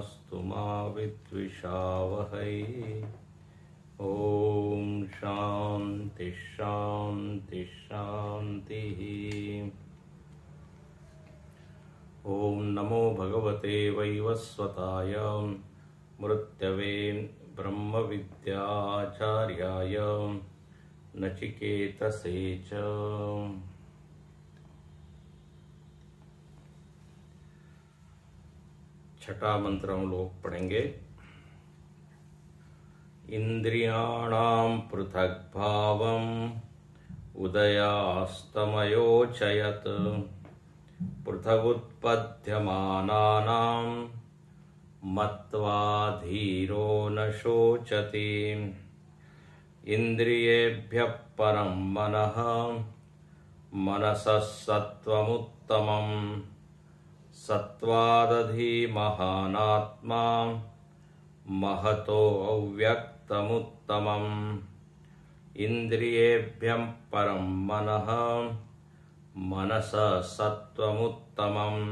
मास्तु मा विद्विषावहै। ओम शांति शांति शांति। ओम नमो भगवते वैवस्वताय मृत्यवे ब्रह्म विद्याचार्याय नचिकेतसे च। छठा मंत्र हम लोग पढ़ेंगे। इंद्रियाणां पृथक् भावम् उदयास्तमयोचयत् पृथगुत्पद्यमानानां मत्वा धीरो न शोचति। इंद्रियेभ्यः परं मनः मनसः सत्त्वमुत्तमम् सत्त्वादधीमहानात्मा महतो अव्यक्तमुत्तमम्। इंद्रियेभ्यः परं मनः मनसः सत्त्वमुत्तमम्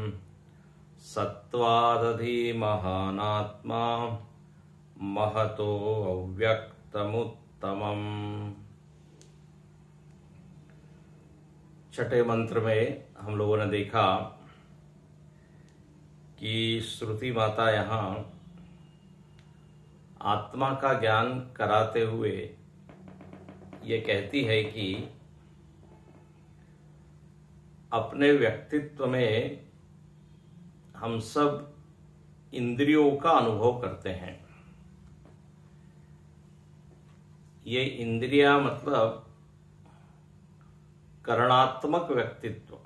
सत्त्वादधीमहानात्मा महतो अव्यक्तमुत्तमम्। छठे मंत्र में हम लोगों ने देखा कि श्रुति माता यहाँ आत्मा का ज्ञान कराते हुए ये कहती है कि अपने व्यक्तित्व में हम सब इंद्रियों का अनुभव करते हैं। ये इंद्रियां मतलब करणात्मक व्यक्तित्व।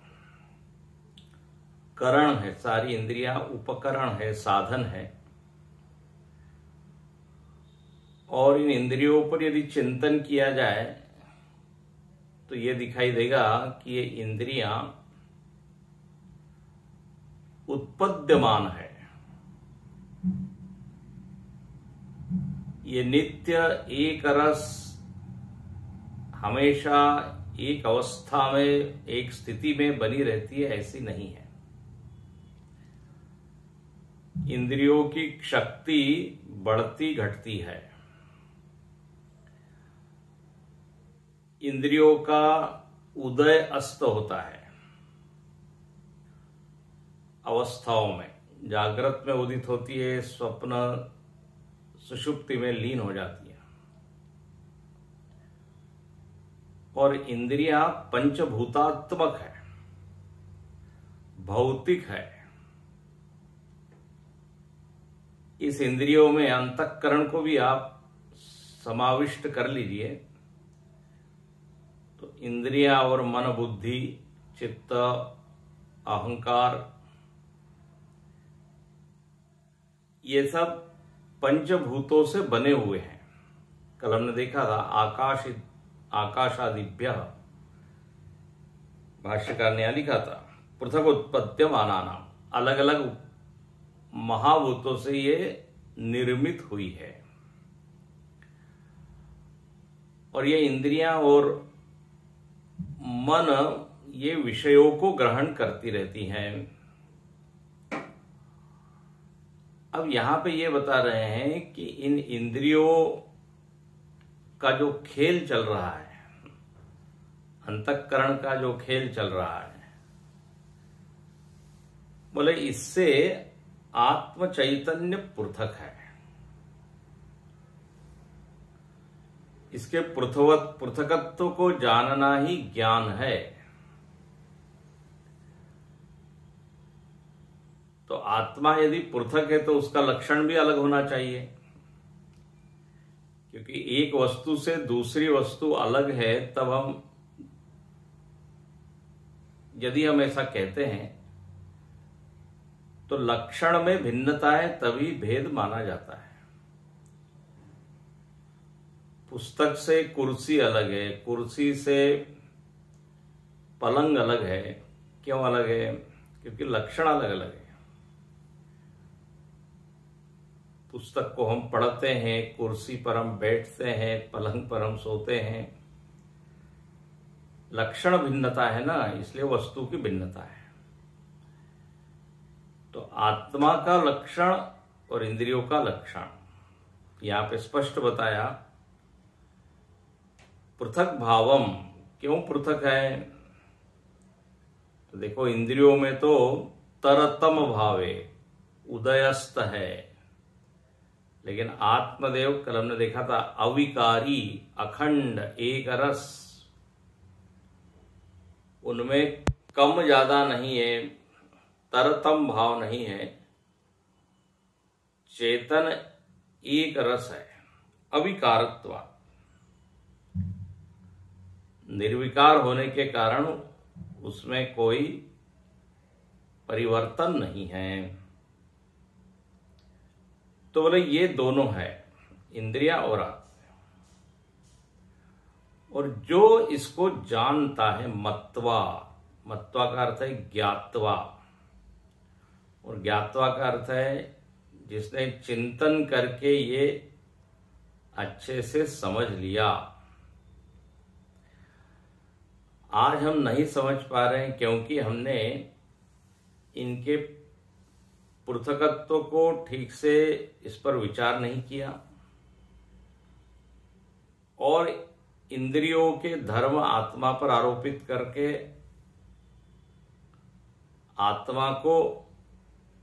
करण है, सारी इंद्रियां उपकरण है, साधन है। और इन इंद्रियों पर यदि चिंतन किया जाए तो ये दिखाई देगा कि ये इंद्रियां उत्पद्यमान है। ये नित्य एक रस हमेशा एक अवस्था में एक स्थिति में बनी रहती है, ऐसी नहीं है। इंद्रियों की शक्ति बढ़ती घटती है। इंद्रियों का उदय अस्त होता है अवस्थाओं में। जागृत में उदित होती है, स्वप्न सुषुप्ति में लीन हो जाती है। और इंद्रियां पंचभूतात्मक है, भौतिक है। इस इंद्रियों में अंतःकरण को भी आप समाविष्ट कर लीजिए तो इंद्रियां और मन, बुद्धि, चित्त, अहंकार, ये सब पंचभूतों से बने हुए हैं। कल हमने देखा था आकाशादिभ्य, भाष्यकार ने लिखा था पृथक उत्पद्यमानानां, अलग अलग महाभूतों से ये निर्मित हुई है। और ये इंद्रियां और मन ये विषयों को ग्रहण करती रहती हैं। अब यहां पे ये बता रहे हैं कि इन इंद्रियों का जो खेल चल रहा है, अंतःकरण का जो खेल चल रहा है, बोले इससे आत्म चैतन्य पृथक है। इसके पृथकत्व को जानना ही ज्ञान है। तो आत्मा यदि पृथक है तो उसका लक्षण भी अलग होना चाहिए, क्योंकि एक वस्तु से दूसरी वस्तु अलग है। तब हम यदि हम ऐसा कहते हैं तो लक्षण में भिन्नता है, तभी भेद माना जाता है। पुस्तक से कुर्सी अलग है, कुर्सी से पलंग अलग है। क्यों अलग है? क्योंकि लक्षण अलग अलग है। पुस्तक को हम पढ़ते हैं, कुर्सी पर हम बैठते हैं, पलंग पर हम सोते हैं। लक्षण भिन्नता है ना, इसलिए वस्तु की भिन्नता है। तो आत्मा का लक्षण और इंद्रियों का लक्षण यहां पे स्पष्ट बताया। पृथक भावम, क्यों पृथक है? तो देखो, इंद्रियों में तो तरतम भावे उदयस्त है, लेकिन आत्मदेव कल हमने देखा था अविकारी अखंड एक रस, उनमें कम ज्यादा नहीं है, तरतम भाव नहीं है, चेतन एक रस है, अविकारत्व, निर्विकार होने के कारण उसमें कोई परिवर्तन नहीं है। तो बोले ये दोनों है, इंद्रिया और आत्मा। और जो इसको जानता है मत्वा, मत्वा का अर्थ है ज्ञात्वा, और ज्ञात्वा का अर्थ है जिसने चिंतन करके ये अच्छे से समझ लिया। आज हम नहीं समझ पा रहे हैं क्योंकि हमने इनके पृथकत्व को ठीक से इस पर विचार नहीं किया, और इंद्रियों के धर्म आत्मा पर आरोपित करके आत्मा को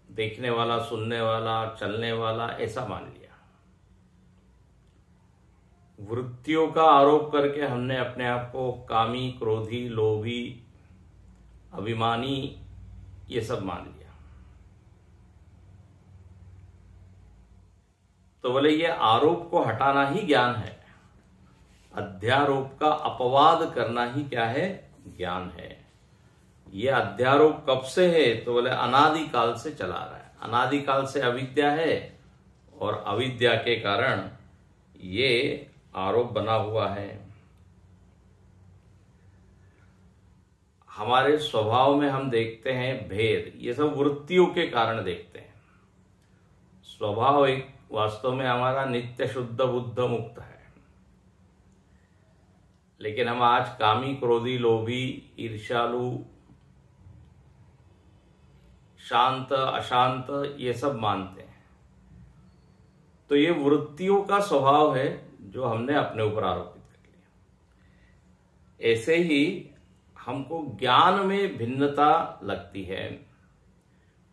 देखने वाला, सुनने वाला, चलने वाला ऐसा मान लिया। वृत्तियों का आरोप करके हमने अपने आप को कामी, क्रोधी, लोभी, अभिमानी ये सब मान लिया। तो बोले ये आरोप को हटाना ही ज्ञान है, अध्यारोप का अपवाद करना ही क्या है? ज्ञान है। ये अध्यारोप कब से है? तो बोले अनादि काल से चला रहा है, अनादि काल से अविद्या है, और अविद्या के कारण ये आरोप बना हुआ है। हमारे स्वभाव में हम देखते हैं भेद, ये सब वृत्तियों के कारण देखते हैं। स्वभाव एक वास्तव में हमारा नित्य शुद्ध बुद्ध मुक्त है, लेकिन हम आज कामी, क्रोधी, लोभी, ईर्ष्यालु, शांत, अशांत ये सब मानते हैं। तो ये वृत्तियों का स्वभाव है जो हमने अपने ऊपर आरोपित कर लिया। ऐसे ही हमको ज्ञान में भिन्नता लगती है,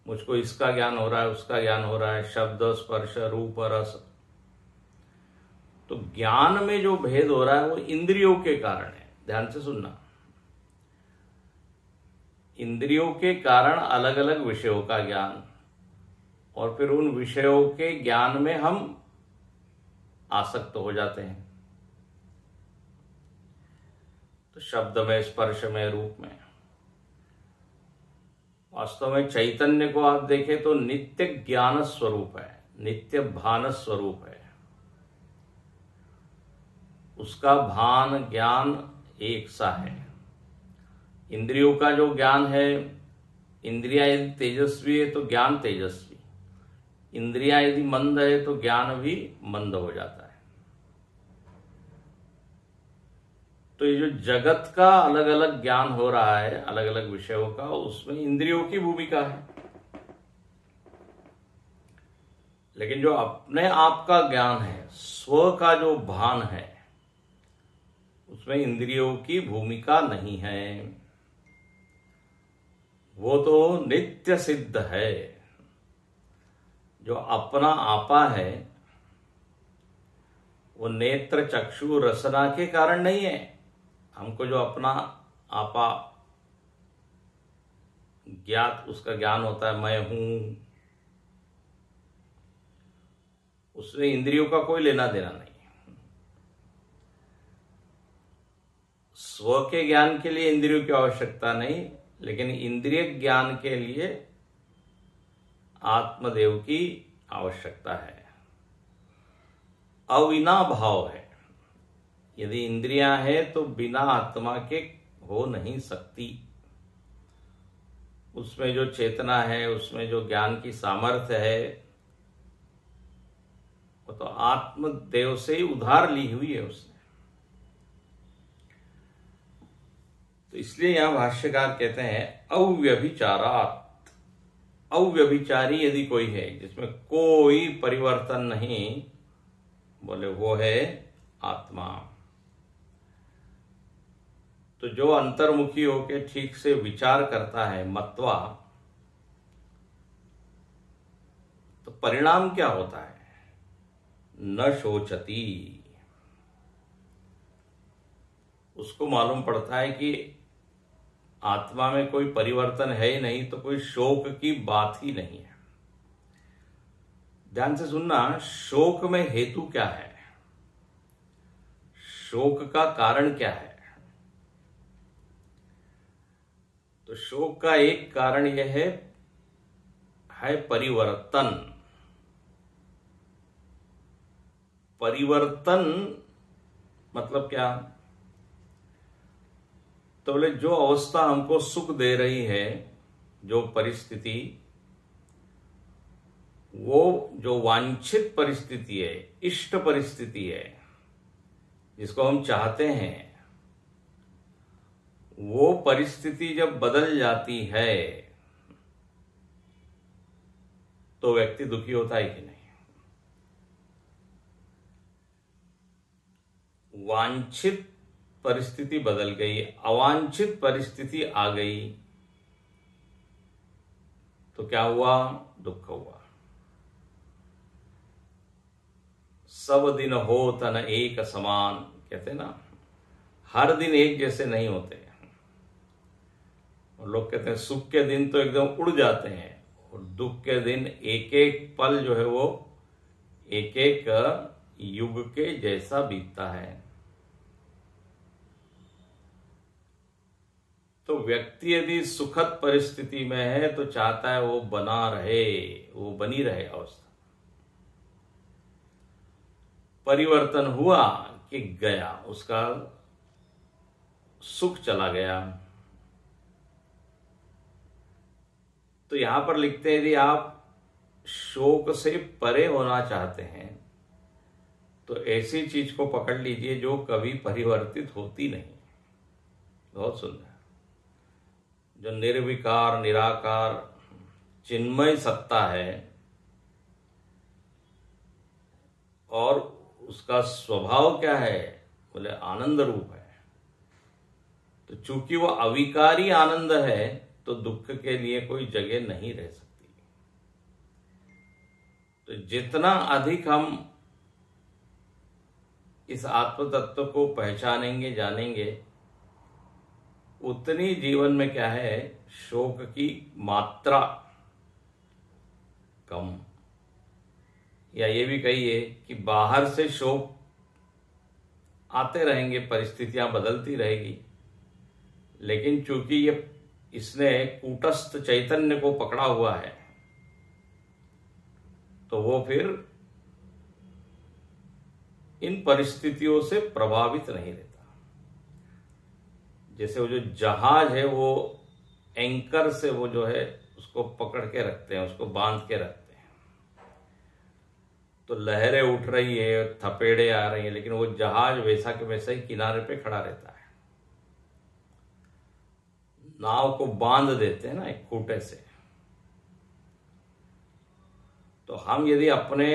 मुझको इसका ज्ञान हो रहा है, उसका ज्ञान हो रहा है, शब्द, स्पर्श, रूप, रस। तो ज्ञान में जो भेद हो रहा है वो इंद्रियों के कारण है। ध्यान से सुनना, इंद्रियों के कारण अलग अलग विषयों का ज्ञान, और फिर उन विषयों के ज्ञान में हम आसक्त हो जाते हैं। तो शब्द में, स्पर्श में, रूप में। वास्तव में चैतन्य को आप देखें तो नित्य ज्ञान स्वरूप है, नित्य भान स्वरूप है। उसका भान ज्ञान एक सा है। इंद्रियों का जो ज्ञान है, इंद्रियां यदि तेजस्वी है तो ज्ञान तेजस्वी, इंद्रियां यदि मंद है तो ज्ञान भी मंद हो जाता है। तो ये जो जगत का अलग अलग ज्ञान हो रहा है, अलग अलग विषयों का, उसमें इंद्रियों की भूमिका है। लेकिन जो अपने आप का ज्ञान है, स्व का जो भान है, उसमें इंद्रियों की भूमिका नहीं है। वो तो नित्य सिद्ध है। जो अपना आपा है वो नेत्र, चक्षु, रसना के कारण नहीं है। हमको जो अपना आपा ज्ञात, उसका ज्ञान होता है, मैं हूं, उसमें इंद्रियों का कोई लेना देना नहीं। स्व के ज्ञान के लिए इंद्रियों की आवश्यकता नहीं, लेकिन इंद्रिय ज्ञान के लिए आत्मदेव की आवश्यकता है। अविना भाव है। यदि इंद्रियां है तो बिना आत्मा के हो नहीं सकती। उसमें जो चेतना है, उसमें जो ज्ञान की सामर्थ्य है, वो तो आत्मदेव से ही उधार ली हुई है उसने। तो इसलिए यहां भाष्यकार कहते हैं अव्यभिचारात्, अव्यभिचारी यदि कोई है जिसमें कोई परिवर्तन नहीं, बोले वो है आत्मा। तो जो अंतर्मुखी होके ठीक से विचार करता है मत्वा, तो परिणाम क्या होता है? न शोचती। उसको मालूम पड़ता है कि आत्मा में कोई परिवर्तन है ही नहीं, तो कोई शोक की बात ही नहीं है। ध्यान से सुनना, शोक में हेतु क्या है, शोक का कारण क्या है? तो शोक का एक कारण यह है परिवर्तन। परिवर्तन मतलब क्या? तो बोले जो अवस्था हमको सुख दे रही है, जो परिस्थिति, वो जो वांछित परिस्थिति है, इष्ट परिस्थिति है, जिसको हम चाहते हैं, वो परिस्थिति जब बदल जाती है तो व्यक्ति दुखी होता है कि नहीं? वांछित परिस्थिति बदल गई, अवांछित परिस्थिति आ गई, तो क्या हुआ? दुख हुआ। सब दिन हो तन एक समान, कहते ना, हर दिन एक जैसे नहीं होते। और लोग कहते हैं सुख के दिन तो एकदम उड़ जाते हैं, और दुख के दिन एक एक पल जो है वो एक एक युग के जैसा बीतता है। तो व्यक्ति यदि सुखद परिस्थिति में है तो चाहता है वो बना रहे, वो बनी रहे अवस्था। परिवर्तन हुआ कि गया, उसका सुख चला गया। तो यहां पर लिखते हैं यदि आप शोक से परे होना चाहते हैं तो ऐसी चीज को पकड़ लीजिए जो कभी परिवर्तित होती नहीं। बहुत सुंदर, जो निर्विकार निराकार चिन्मय सत्ता है और उसका स्वभाव क्या है? बोले आनंद रूप है। तो चूंकि वो अविकारी आनंद है तो दुख के लिए कोई जगह नहीं रह सकती। तो जितना अधिक हम इस आत्म तत्व को पहचानेंगे, जानेंगे, उतनी जीवन में क्या है, शोक की मात्रा कम। या ये भी कहिए कि बाहर से शोक आते रहेंगे, परिस्थितियां बदलती रहेगी, लेकिन चूंकि ये इसने कूटस्थ चैतन्य को पकड़ा हुआ है तो वो फिर इन परिस्थितियों से प्रभावित नहीं रहता। जैसे वो जो जहाज है वो एंकर से वो जो है उसको पकड़ के रखते हैं, उसको बांध के रखते हैं, तो लहरें उठ रही है, थपेड़े आ रही हैं, लेकिन वो जहाज वैसा के वैसा ही किनारे पे खड़ा रहता है। नाव को बांध देते हैं ना एक खूंटे से। तो हम यदि अपने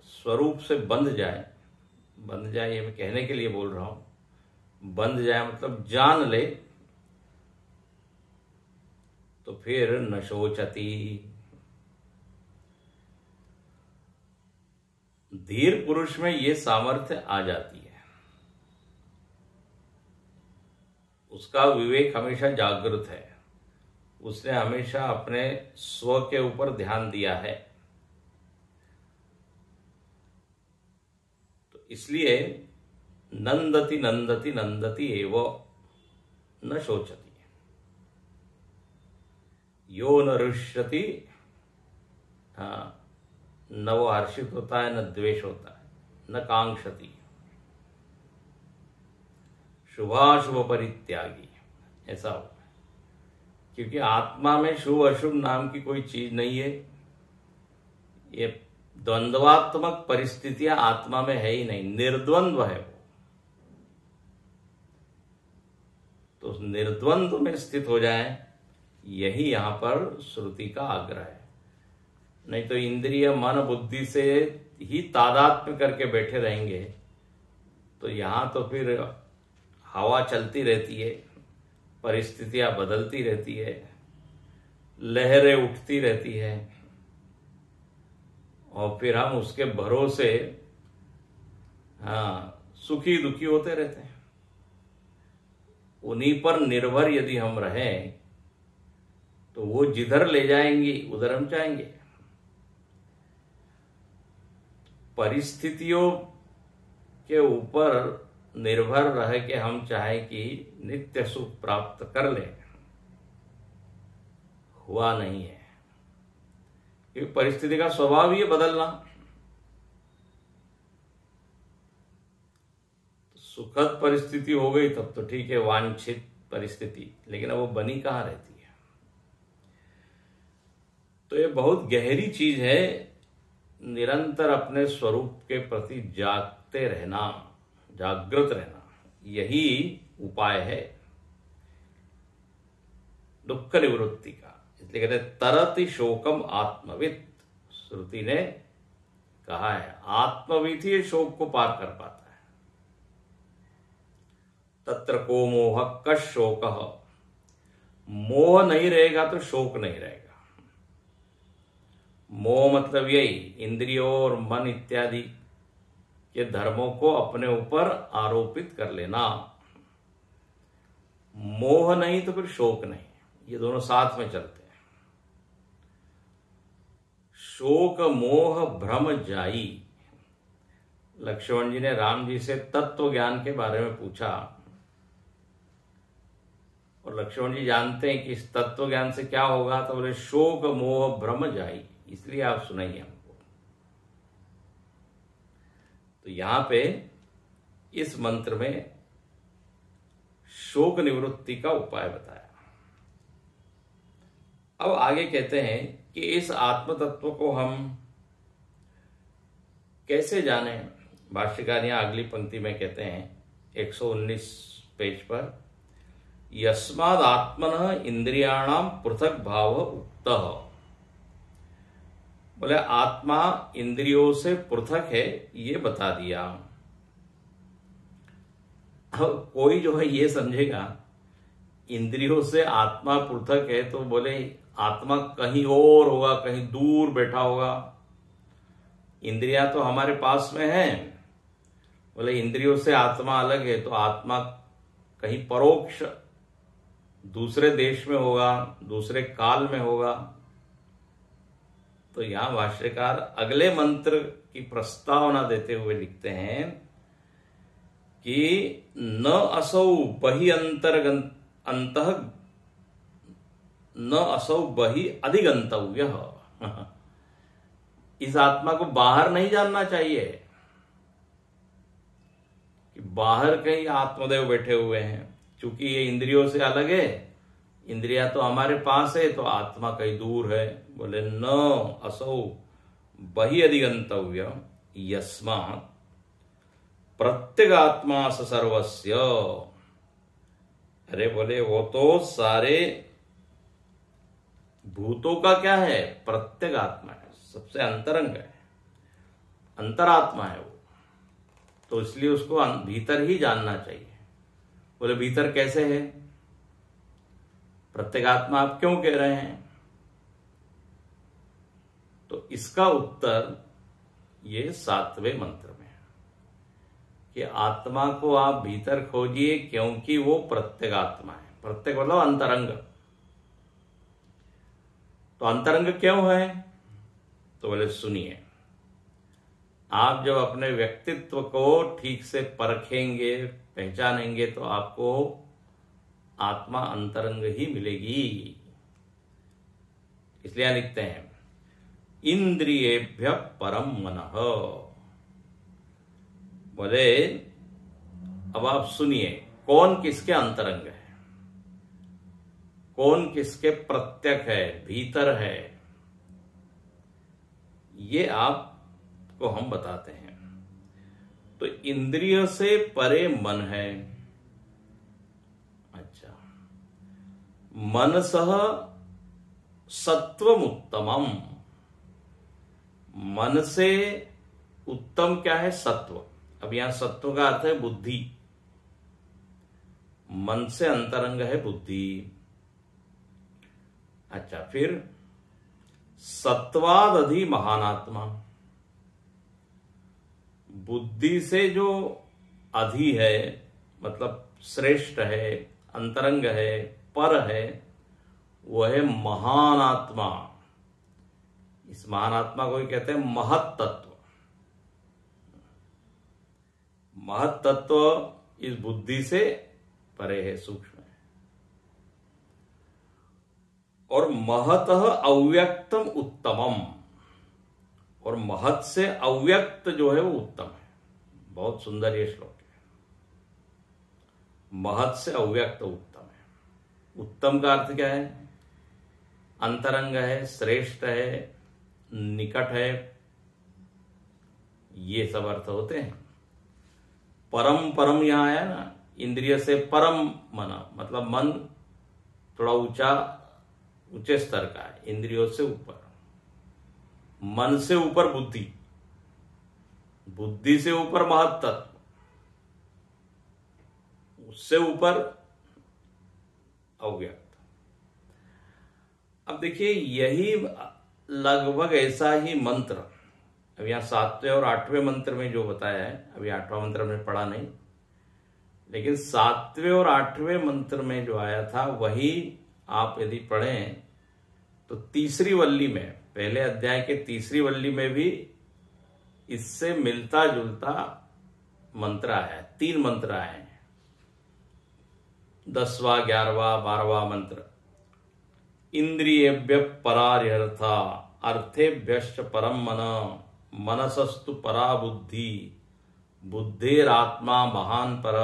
स्वरूप से बंध जाए ये मैं कहने के लिए बोल रहा हूं, बंध जाए मतलब जान ले, तो फिर न शोचती। धीर पुरुष में ये सामर्थ्य आ जाती है। उसका विवेक हमेशा जागृत है, उसने हमेशा अपने स्व के ऊपर ध्यान दिया है। तो इसलिए नंदति नंदति नंदति एव न शोचति, यो न रुष्यति, न वो हर्षित होता है, न द्वेष होता है, न कांक्षति, शुभाशुभ परित्यागी, ऐसा होगा। क्योंकि आत्मा में शुभ अशुभ नाम की कोई चीज नहीं है। ये द्वंद्वात्मक परिस्थितियां आत्मा में है ही नहीं, निर्द्वंद्व है वो। तो उस निर्द्वंद्व में स्थित हो जाए यही यहां पर श्रुति का आग्रह है। नहीं तो इंद्रिय मन बुद्धि से ही तादात्म्य करके बैठे रहेंगे तो यहां तो फिर हवा चलती रहती है, परिस्थितियां बदलती रहती है, लहरें उठती रहती है और फिर हम उसके भरोसे सुखी दुखी होते रहते हैं। उन्हीं पर निर्भर यदि हम रहें तो वो जिधर ले जाएंगी उधर हम जाएंगे। परिस्थितियों के ऊपर निर्भर रह के हम चाहें कि नित्य सुख प्राप्त कर लें, हुआ नहीं है, क्योंकि परिस्थिति का स्वभाव ही है बदलना। सुखद परिस्थिति हो गई तब तो ठीक है, वांछित परिस्थिति, लेकिन अब वो बनी कहाँ रहती है। तो ये बहुत गहरी चीज है, निरंतर अपने स्वरूप के प्रति जागते रहना, जागृत रहना, यही उपाय है दुख निवृत्ति का। इसलिए कहते हैं तरति शोकम आत्मवित्। श्रुति ने कहा है आत्मवित् ही शोक को पार कर पाता है। तत्र को मोह कश शोक, मोह नहीं रहेगा तो शोक नहीं रहेगा। मोह मतलब यही इंद्रियों और मन इत्यादि के धर्मों को अपने ऊपर आरोपित कर लेना। मोह नहीं तो फिर शोक नहीं, ये दोनों साथ में चलते हैं। शोक मोह भ्रम जाई। लक्ष्मण जी ने राम जी से तत्व ज्ञान के बारे में पूछा और लक्ष्मण जी जानते हैं कि इस तत्व ज्ञान से क्या होगा, तो बोले शोक मोह भ्रम जाई। इसलिए आप सुनाइए हमको। तो यहां पे इस मंत्र में शोक निवृत्ति का उपाय बताया। अब आगे कहते हैं कि इस आत्म तत्व को हम कैसे जाने। भाष्यकार यहां अगली पंक्ति में कहते हैं 119 पेज पर, यस्माद् आत्मनः इंद्रियाणाम पृथक भाव उक्तः। बोले आत्मा इंद्रियों से पृथक है, ये बता दिया। अब कोई जो है ये समझेगा इंद्रियों से आत्मा पृथक है तो बोले आत्मा कहीं और होगा, कहीं दूर बैठा होगा। इंद्रियां तो हमारे पास में है, बोले इंद्रियों से आत्मा अलग है तो आत्मा कहीं परोक्ष दूसरे देश में होगा, दूसरे काल में होगा। तो यहां भाष्यकार अगले मंत्र की प्रस्तावना देते हुए लिखते हैं कि न असौ बहि अंतः न असौ बहि अधिगंतव्य। इस आत्मा को बाहर नहीं जानना चाहिए कि बाहर कहीं आत्मदेव बैठे हुए हैं। चूंकि ये इंद्रियों से अलग है, इंद्रिया तो हमारे पास है तो आत्मा कहीं दूर है। बोले न असौ बहि अधिगंतव्य यस्मात् प्रत्यगात्मा सर्वस्य। अरे बोले वो तो सारे भूतों का क्या है, प्रत्यगात्मा है, सबसे अंतरंग है, अंतरात्मा है वो। तो इसलिए उसको भीतर ही जानना चाहिए। बोले भीतर कैसे है, प्रत्यगात्मा आप क्यों कह रहे हैं? तो इसका उत्तर ये 7वें मंत्र में है कि आत्मा को आप भीतर खोजिए क्योंकि वो प्रत्यगात्मा है। प्रत्येक मतलब अंतरंग। तो अंतरंग क्यों है? तो बोले सुनिए, आप जब अपने व्यक्तित्व को ठीक से परखेंगे, पहचानेंगे तो आपको आत्मा अंतरंग ही मिलेगी। इसलिए लिखते हैं इंद्रियेभ्य परम मनः। बोले अब आप सुनिए कौन किसके अंतरंग है, कौन किसके प्रत्यक है, भीतर है, ये आपको हम बताते हैं। तो इंद्रिय से परे मन है। अच्छा, मनसः सत्वमुत्तमम, मन से उत्तम क्या है? सत्व। अब यहां सत्व का अर्थ है बुद्धि, मन से अंतरंग है बुद्धि। अच्छा, फिर सत्वाद अधि महानात्मा, बुद्धि से जो अधि है, मतलब श्रेष्ठ है, अंतरंग है, पर है, वह है महान आत्मा। इस महान आत्मा को ही कहते हैं महत तत्व। महत तत्व इस बुद्धि से परे है, सूक्ष्म है। और महतः अव्यक्तम उत्तमम, और महत से अव्यक्त जो है वो उत्तम है। बहुत सुंदर ये श्लोक है। महत से अव्यक्त उत्तम है। उत्तम का अर्थ क्या है? अंतरंग है, श्रेष्ठ है, निकट है, ये सब अर्थ होते हैं। परम, परम यहां आया ना, इंद्रिय से परम मना, मतलब मन थोड़ा ऊंचे स्तर का है, इंद्रियों से ऊपर। मन से ऊपर बुद्धि, बुद्धि से ऊपर महत तत्व, उससे ऊपर अव्यक्त। अब देखिए, यही लगभग ऐसा ही मंत्र अब यहां 7वें और 8वें मंत्र में जो बताया है, अभी 8वां मंत्र हमने पढ़ा नहीं, लेकिन 7वें और 8वें मंत्र में जो आया था वही आप यदि पढ़ें तो तीसरी वल्ली में, पहले अध्याय के तीसरी वल्ली में भी इससे मिलता जुलता मंत्र आया है। 3 मंत्र आए हैं, 10वां, 11वां, 12वां मंत्र। इंद्रियेभ्य परार्यर्था अर्थेभ्यश्च परम मन, मनसस्तु परा बुद्धि, बुद्धेरात्मा महान पर,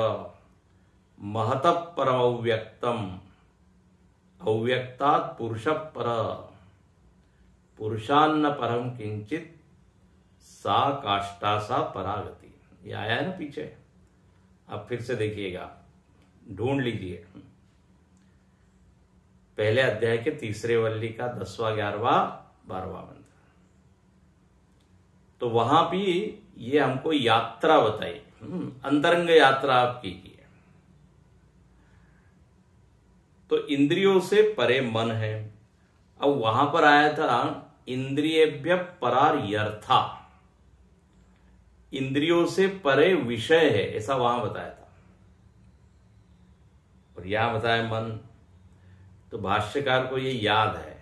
महतः परम अव्यक्तम, अव्यक्तात् पुरुष पर, पुरुषान्न परम किंचित, सा काष्ठा सा परागति। ये आया है ना पीछे, अब फिर से देखिएगा, ढूंढ लीजिए। पहले अध्याय के तीसरे वल्ली का 10वां, 11वां, 12वां मंत्र। तो वहां भी ये हमको यात्रा बताई, अंतरंग यात्रा आप कीजिए। तो इंद्रियों से परे मन है। अब वहां पर आया था इंद्रियेभ्य परार्यर्था, इंद्रियों से परे विषय है, ऐसा वहां बताया था। और यहां बताया मन। तो भाष्यकार को ये याद है,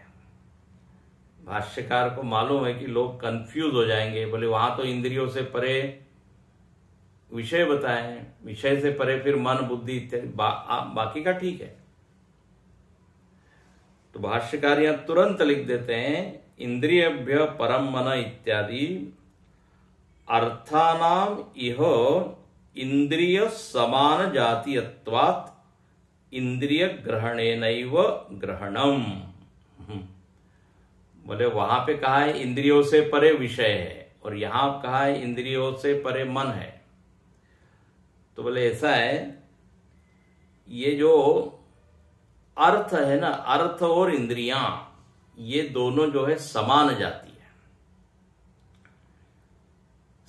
भाष्यकार को मालूम है कि लोग कंफ्यूज हो जाएंगे, बोले वहां तो इंद्रियों से परे विषय बताए, विषय से परे फिर मन, बुद्धि इत्यादि, बाकी का ठीक है। तो भाष्यकार यहां तुरंत लिख देते हैं, इंद्रियभ्य परम मन इत्यादि अर्थानाम इह इंद्रिय समान जातीयत्वात् इंद्रिय ग्रहणेनैव ग्रहणम। बोले वहां पे कहा है इंद्रियों से परे विषय है, और यहां कहा है इंद्रियों से परे मन है। तो बोले ऐसा है, ये जो अर्थ है ना, अर्थ और इंद्रियां, ये दोनों जो है समान जाति है।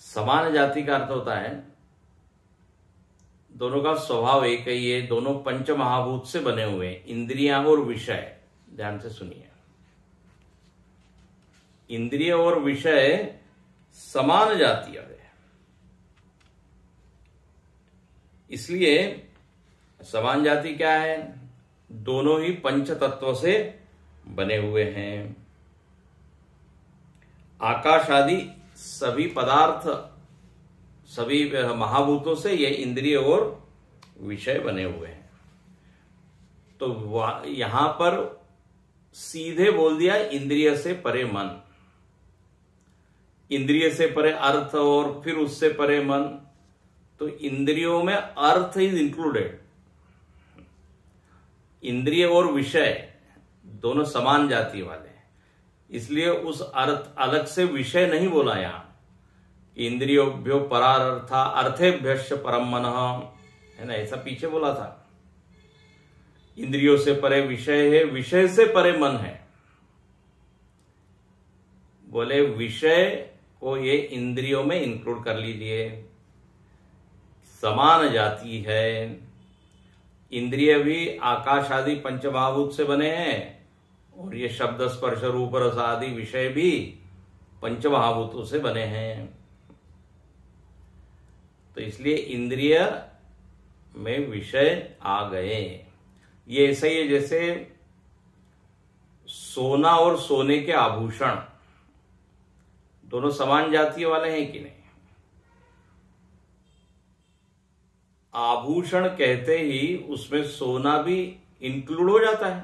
समान जाति का अर्थ होता है दोनों का स्वभाव एक है, ये दोनों पंच महाभूत से बने हुए हैं, इंद्रियां और विषय। ध्यान से सुनिए, इंद्रिय और विषय समान जातीय है, इसलिए समान जाति क्या है? दोनों ही पंच तत्व से बने हुए हैं। आकाश आदि सभी पदार्थ, सभी महाभूतों से ये इंद्रिय और विषय बने हुए हैं। तो यहां पर सीधे बोल दिया इंद्रिय से परे मन, इंद्रिय से परे अर्थ और फिर उससे परे मन। तो इंद्रियों में अर्थ इज इंक्लूडेड, इंद्रिय और विषय दोनों समान जाति वाले, इसलिए उस अर्थ अलग से विषय नहीं बोला यहां। इंद्रियोभ्यो परार्था अर्थेभ्यश्च परम मनः, है ना, ऐसा पीछे बोला था। इंद्रियों से परे विषय है, विषय से परे मन है। बोले विषय को ये इंद्रियों में इंक्लूड कर लीजिए। समान जाति है, इंद्रिय भी आकाश आदि पंचमहाभूत से बने हैं और ये शब्द स्पर्श रूप रस आदि विषय भी पंचमहाभूतों से बने हैं। तो इसलिए इंद्रिय में विषय आ गए। ये ऐसा ही है जैसे सोना और सोने के आभूषण दोनों समान जाति वाले हैं कि नहीं? आभूषण कहते ही उसमें सोना भी इंक्लूड हो जाता है।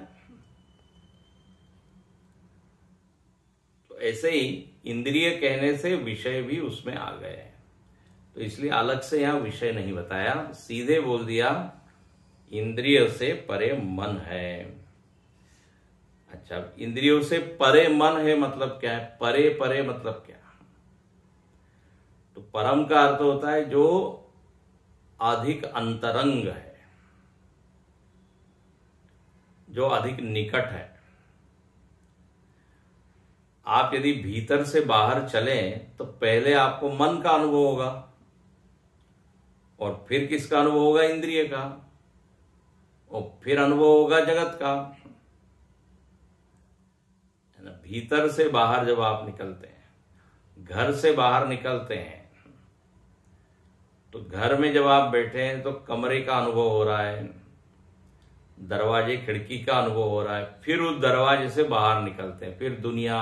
तो ऐसे ही इंद्रिय कहने से विषय भी उसमें आ गए। तो इसलिए अलग से यहां विषय नहीं बताया, सीधे बोल दिया इंद्रिय से परे मन है। अच्छा, इंद्रियों से परे मन है मतलब क्या है? परे परे मतलब क्या? तो परम का अर्थ होता है जो अधिक अंतरंग है, जो अधिक निकट है। आप यदि भीतर से बाहर चलें तो पहले आपको मन का अनुभव होगा और फिर किसका अनुभव होगा? इंद्रिय का, और फिर अनुभव होगा जगत का, है ना। भीतर से बाहर जब आप निकलते हैं, घर से बाहर निकलते हैं, तो घर में जब आप बैठे हैं तो कमरे का अनुभव हो रहा है, दरवाजे खिड़की का अनुभव हो रहा है, फिर उस दरवाजे से बाहर निकलते हैं, फिर दुनिया,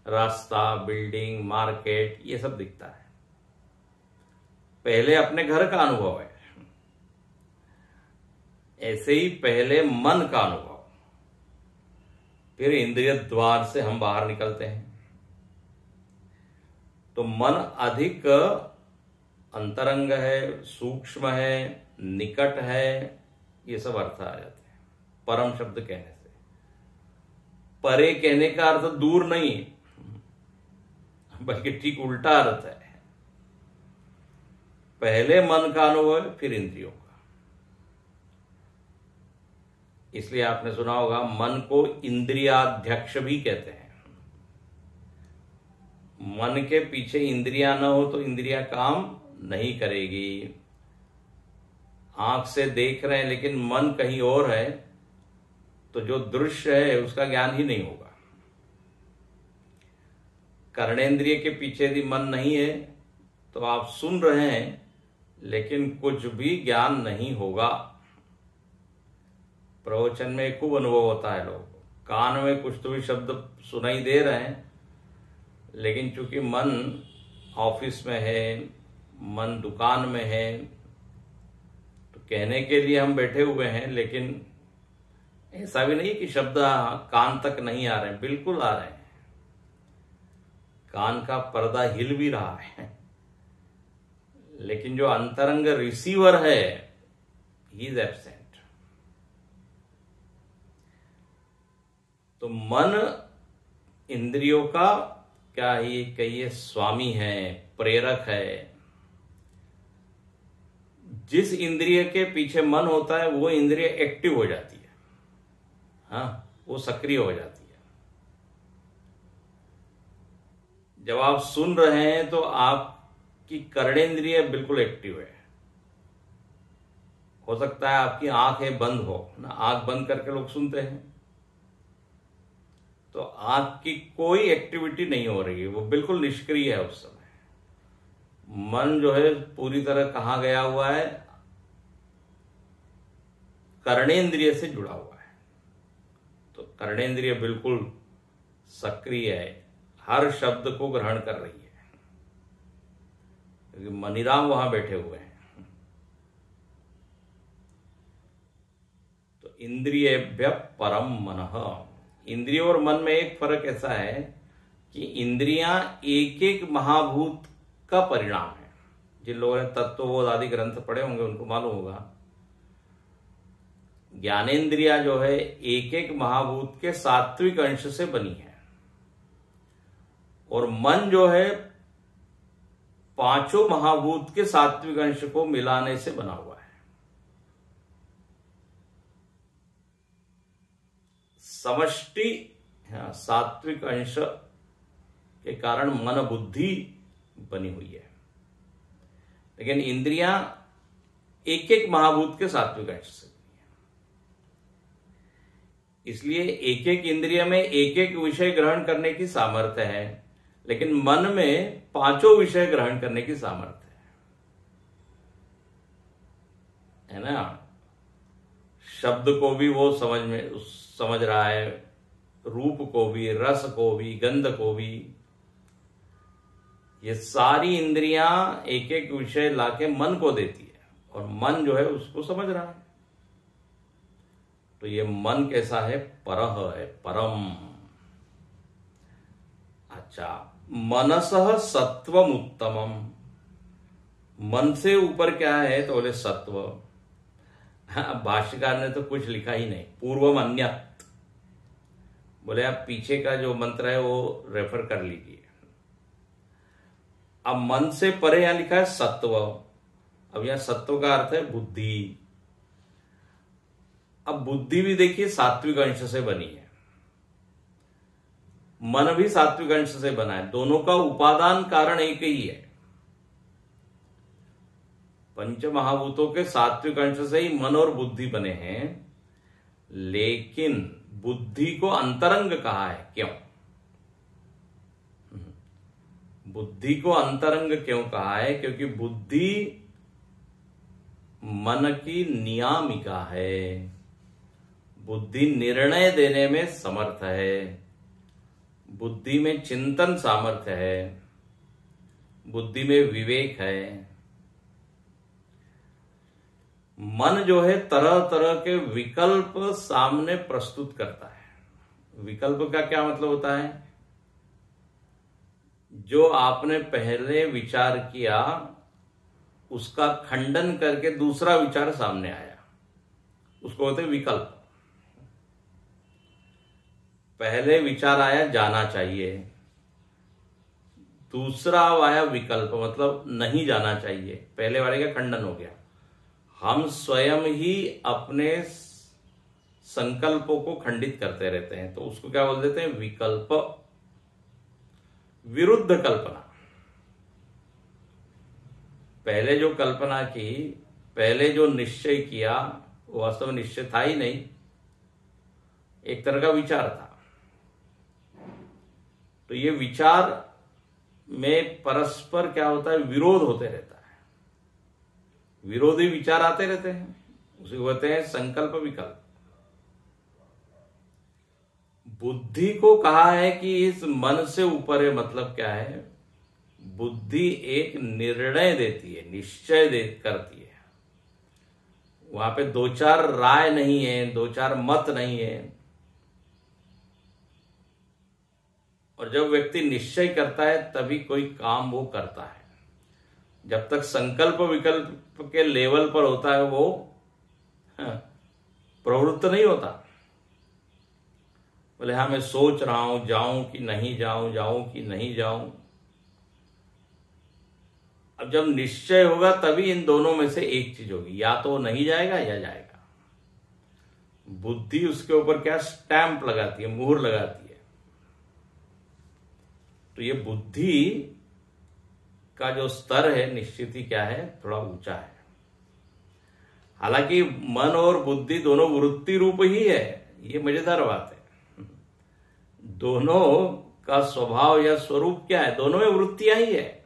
रास्ता, बिल्डिंग, मार्केट, ये सब दिखता है। पहले अपने घर का अनुभव है, ऐसे ही पहले मन का अनुभव, फिर इंद्रिय द्वार से हम बाहर निकलते हैं। तो मन अधिक अंतरंग है, सूक्ष्म है, निकट है, ये सब अर्थ आ जाते हैं परम शब्द कहने से। परे कहने का अर्थ दूर नहीं, बल्कि ठीक उल्टा अर्थ है। पहले मन का अनुभव है, फिर इंद्रियों का। इसलिए आपने सुना होगा मन को इंद्रियाध्यक्ष भी कहते हैं। मन के पीछे इंद्रियां न हो तो इंद्रियां काम नहीं करेगी। आंख से देख रहे हैं लेकिन मन कहीं और है, तो जो दृश्य है उसका ज्ञान ही नहीं होगा। कर्णेंद्रिय के पीछे यदि मन नहीं है तो आप सुन रहे हैं लेकिन कुछ भी ज्ञान नहीं होगा। प्रवचन में खूब अनुभव होता है, लोग कान में कुछ तो भी शब्द सुनाई दे रहे हैं, लेकिन चूंकि मन ऑफिस में है, मन दुकान में है, तो कहने के लिए हम बैठे हुए हैं, लेकिन ऐसा भी नहीं कि शब्द कान तक नहीं आ रहे हैं, बिल्कुल आ रहे हैं। कान का पर्दा हिल भी रहा है, लेकिन जो अंतरंग रिसीवर है, ही इज एब्सेंट। तो मन इंद्रियों का क्या ही कहिए स्वामी है, प्रेरक है। जिस इंद्रिय के पीछे मन होता है वो इंद्रिय एक्टिव हो जाती है, हाँ, वो सक्रिय हो जाती है। जब आप सुन रहे हैं तो आपकी कर्णेंद्रिय बिल्कुल एक्टिव है। हो सकता है आपकी आंखें बंद हो ना, आंख बंद करके लोग सुनते हैं, तो आंख की कोई एक्टिविटी नहीं हो रही है, वो बिल्कुल निष्क्रिय है उस समय। मन जो है पूरी तरह कहां गया हुआ है? कर्णेंद्रिय से जुड़ा हुआ है। तो कर्णेंद्रिय बिल्कुल सक्रिय है, हर शब्द को ग्रहण कर रही है, क्योंकि मनीराम वहां बैठे हुए हैं। तो इंद्रियेभ्य परम मनः। इंद्रियों और मन में एक फर्क ऐसा है कि इंद्रियां एक एक महाभूत का परिणाम है। जिन लोगों ने तत्वबोध आदि ग्रंथ पढ़े होंगे उनको मालूम होगा, ज्ञानेन्द्रिया जो है एक एक महाभूत के सात्विक अंश से बनी है, और मन जो है पांचों महाभूत के सात्विक अंश को मिलाने से बना हुआ है। समष्टि सात्विक अंश के कारण मन बुद्धि बनी हुई है। लेकिन इंद्रियां एक एक महाभूत के सात्विक अंश से बनी है, इसलिए एक एक इंद्रिय में एक एक विषय ग्रहण करने की सामर्थ्य है, लेकिन मन में पांचों विषय ग्रहण करने की सामर्थ्य है ना। शब्द को भी वो समझ रहा है, रूप को भी, रस को भी, गंध को भी। ये सारी इंद्रियां एक एक विषय लाके मन को देती है और मन जो है उसको समझ रहा है। तो ये मन कैसा है? परह है, परम। अच्छा, मनसः सत्वम उत्तमम। मन से ऊपर क्या है? तो बोले सत्व। भाष्यकार ने तो कुछ लिखा ही नहीं, पूर्वम अन्यत्। बोले आप पीछे का जो मंत्र है वो रेफर कर लीजिए। अब मन से परे यहां लिखा है सत्व। अब यहां सत्व का अर्थ है बुद्धि। अब बुद्धि भी देखिए सात्विक अंश से बनी है, मन भी सात्विक अंश से बना है, दोनों का उपादान कारण एक ही है। पंच महाभूतों के सात्विक अंश से ही मन और बुद्धि बने हैं, लेकिन बुद्धि को अंतरंग कहा है। क्यों? बुद्धि को अंतरंग क्यों कहा है? क्योंकि बुद्धि मन की नियामिका है, बुद्धि निर्णय देने में समर्थ है, बुद्धि में चिंतन सामर्थ्य है, बुद्धि में विवेक है। मन जो है तरह तरह के विकल्प सामने प्रस्तुत करता है। विकल्प का क्या मतलब होता है? जो आपने पहले विचार किया उसका खंडन करके दूसरा विचार सामने आया, उसको होते विकल्प। पहले विचार आया जाना चाहिए, दूसरा आया विकल्प मतलब नहीं जाना चाहिए, पहले वाले का खंडन हो गया। हम स्वयं ही अपने संकल्पों को खंडित करते रहते हैं, तो उसको क्या बोल देते हैं? विकल्प। विरुद्ध कल्पना। पहले जो कल्पना की, पहले जो निश्चय किया, वो वास्तव में निश्चय था ही नहीं, एक तरह का विचार था। तो ये विचार में परस्पर क्या होता है? विरोध होते रहता है, विरोधी विचार आते रहते हैं, उसे कहते हैं संकल्प विकल्प। बुद्धि को कहा है कि इस मन से ऊपर है, मतलब क्या है? बुद्धि एक निर्णय देती है, निश्चय करती है। वहां पे दो चार राय नहीं है, दो चार मत नहीं है। और जब व्यक्ति निश्चय करता है तभी कोई काम वो करता है। जब तक संकल्प विकल्प के लेवल पर होता है वो प्रवृत्त नहीं होता। बोले हाँ मैं सोच रहा हूं जाऊं कि नहीं जाऊं, जाऊं कि नहीं जाऊं। अब जब निश्चय होगा तभी इन दोनों में से एक चीज होगी, या तो नहीं जाएगा या जाएगा। बुद्धि उसके ऊपर क्या स्टैंप लगाती है, मुहर लगाती है। तो ये बुद्धि का जो स्तर है निश्चित ही क्या है, थोड़ा ऊंचा है। हालांकि मन और बुद्धि दोनों वृत्ति रूप ही है, ये मजेदार बात है। दोनों का स्वभाव या स्वरूप क्या है? दोनों में वृत्तियां ही है।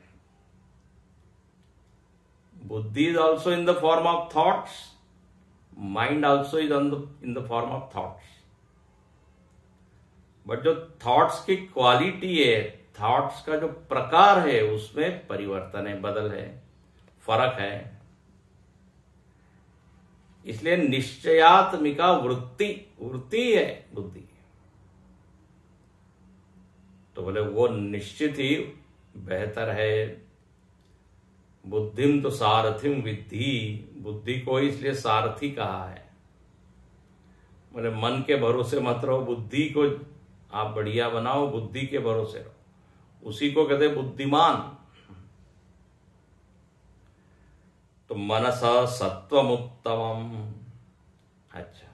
बुद्धि is also in the form of thoughts, mind also is in the form of thoughts. But जो थॉट्स की क्वालिटी है, थॉट्स का जो प्रकार है, उसमें परिवर्तन है, बदल है, फर्क है। इसलिए निश्चयात्मिका वृत्ति है बुद्धि। तो बोले वो निश्चित ही बेहतर है। बुद्धिम तो सारथिम विद्धि, बुद्धि को इसलिए सारथी कहा है। बोले मन के भरोसे मत रहो, बुद्धि को आप बढ़िया बनाओ, बुद्धि के भरोसे रहो, उसी को कहते बुद्धिमान। तो मनसा सत्वमुत्तमम। अच्छा,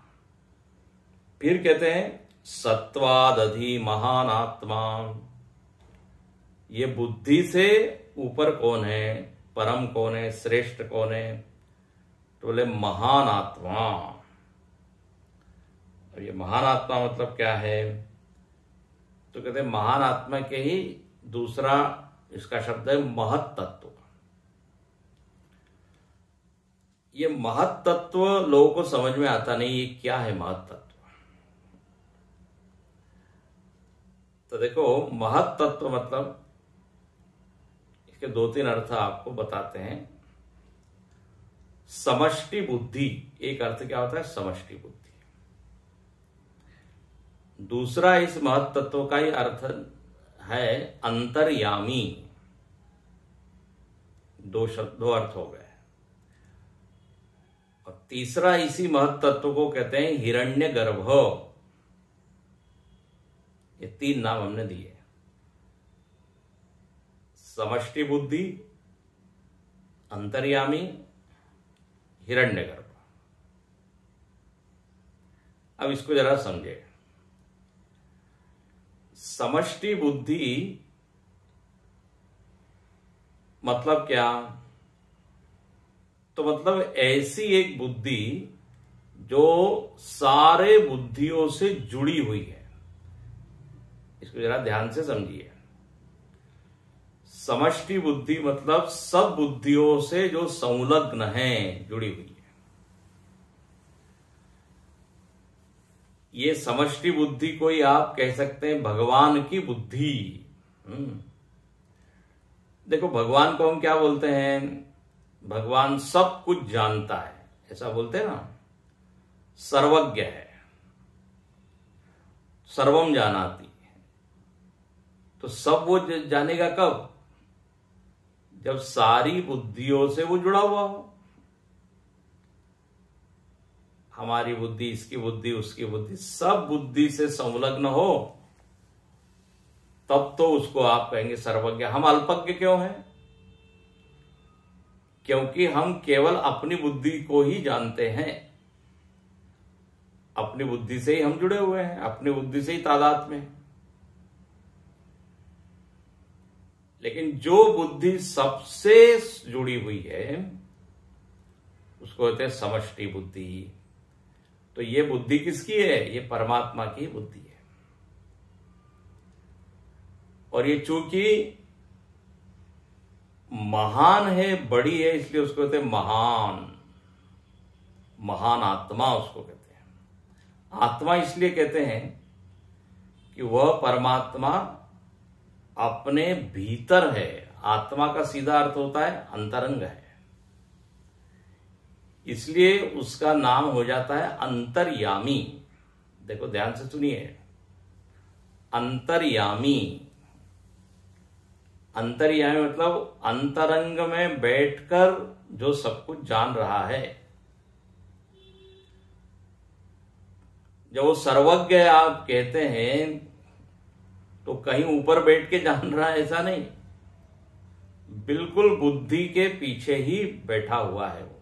फिर कहते हैं सत्वादधि महान आत्मा। ये बुद्धि से ऊपर कौन है, परम कौन है, श्रेष्ठ कौन है? तो बोले महान आत्मा। और ये महान आत्मा मतलब क्या है? तो कहते हैं महान आत्मा के ही दूसरा इसका शब्द है महत तत्व। ये महत तत्व लोगों को समझ में आता नहीं, ये क्या है महत तत्व? तो देखो, महत तत्व मतलब इसके दो तीन अर्थ आपको बताते हैं। समष्टि बुद्धि, एक अर्थ क्या होता है? समष्टि बुद्धि। दूसरा इस महत तत्व का ही अर्थ है अंतर्यामी। दो अर्थ हो गए। और तीसरा इसी महत तत्व को कहते हैं हिरण्यगर्भ। ये तीन नाम हमने दिए, समष्टि बुद्धि, अंतर्यामी, हिरण्यगर्भ। अब इसको जरा समझे। समष्टि बुद्धि मतलब क्या? तो मतलब ऐसी एक बुद्धि जो सारे बुद्धियों से जुड़ी हुई है। इसको जरा ध्यान से समझिए। समष्टि बुद्धि मतलब सब बुद्धियों से जो संलग्न है, जुड़ी हुई है। ये समष्टि बुद्धि को ही आप कह सकते हैं भगवान की बुद्धि। देखो, भगवान को हम क्या बोलते हैं? भगवान सब कुछ जानता है, ऐसा बोलते हैं ना। सर्वज्ञ है, सर्वम जानाति। तो सब वो जानेगा कब? जब सारी बुद्धियों से वो जुड़ा हुआ हो। हमारी बुद्धि, इसकी बुद्धि, उसकी बुद्धि, सब बुद्धि से संलग्न हो, तब तो उसको आप कहेंगे सर्वज्ञ। हम अल्पज्ञ क्यों हैं? क्योंकि हम केवल अपनी बुद्धि को ही जानते हैं। अपनी बुद्धि से ही हम जुड़े हुए हैं, अपनी बुद्धि से ही तादाद में। लेकिन जो बुद्धि सबसे जुड़ी हुई है उसको कहते हैं समष्टि बुद्धि। तो ये बुद्धि किसकी है? ये परमात्मा की बुद्धि है। और ये चूंकि महान है, बड़ी है, इसलिए उसको कहते हैं महान। महान आत्मा उसको कहते हैं। आत्मा इसलिए कहते हैं कि वह परमात्मा अपने भीतर है। आत्मा का सीधा अर्थ होता है अंतरंग है, इसलिए उसका नाम हो जाता है अंतर्यामी। देखो ध्यान से सुनिए, अंतर्यामी। अंतर्यामी मतलब अंतरंग में बैठकर जो सब कुछ जान रहा है। जब वो सर्वज्ञ आप कहते हैं तो कहीं ऊपर बैठ के जान रहा है ऐसा नहीं, बिल्कुल बुद्धि के पीछे ही बैठा हुआ है वो।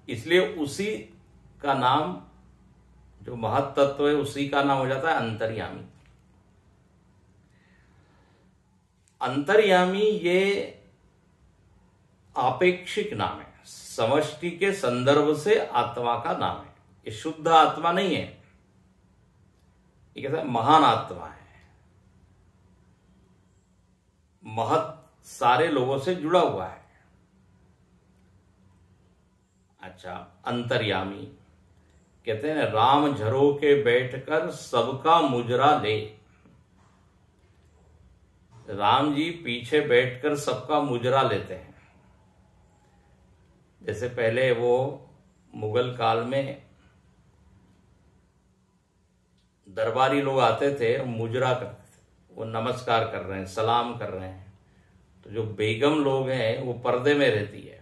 इसलिए उसी का नाम, जो महत तत्व है, उसी का नाम हो जाता है अंतर्यामी। अंतर्यामी ये आपेक्षिक नाम है, समष्टि के संदर्भ से आत्मा का नाम है। ये शुद्ध आत्मा नहीं है, ये कहता है महान आत्मा है। महत सारे लोगों से जुड़ा हुआ है। अच्छा, अंतर्यामी कहते हैं राम झरो के बैठकर सबका मुजरा ले। राम जी पीछे बैठकर सबका मुजरा लेते हैं। जैसे पहले वो मुगल काल में दरबारी लोग आते थे, मुजरा करते थे, वो नमस्कार कर रहे हैं, सलाम कर रहे हैं। तो जो बेगम लोग हैं वो पर्दे में रहती है,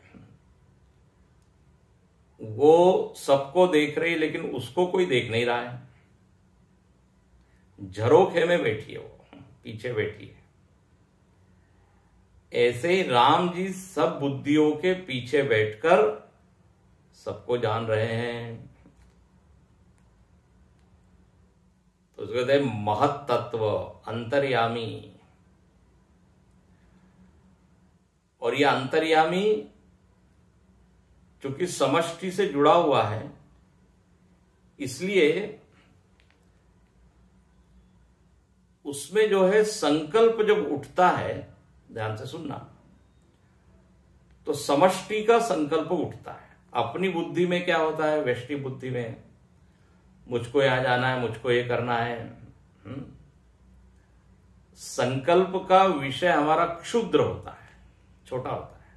वो सबको देख रही है लेकिन उसको कोई देख नहीं रहा है। झरोखे में बैठी है, वो पीछे बैठी है। ऐसे ही राम जी सब बुद्धियों के पीछे बैठकर सबको जान रहे हैं। तो उसको कहते हैं महत तत्व, अंतर्यामी। और ये अंतर्यामी चूंकि समष्टि से जुड़ा हुआ है, इसलिए उसमें जो है संकल्प जब उठता है, ध्यान से सुनना, तो समष्टि का संकल्प उठता है। अपनी बुद्धि में क्या होता है, व्यष्टि बुद्धि में मुझको यहां जाना है, मुझको ये करना है। संकल्प का विषय हमारा क्षुद्र होता है, छोटा होता है।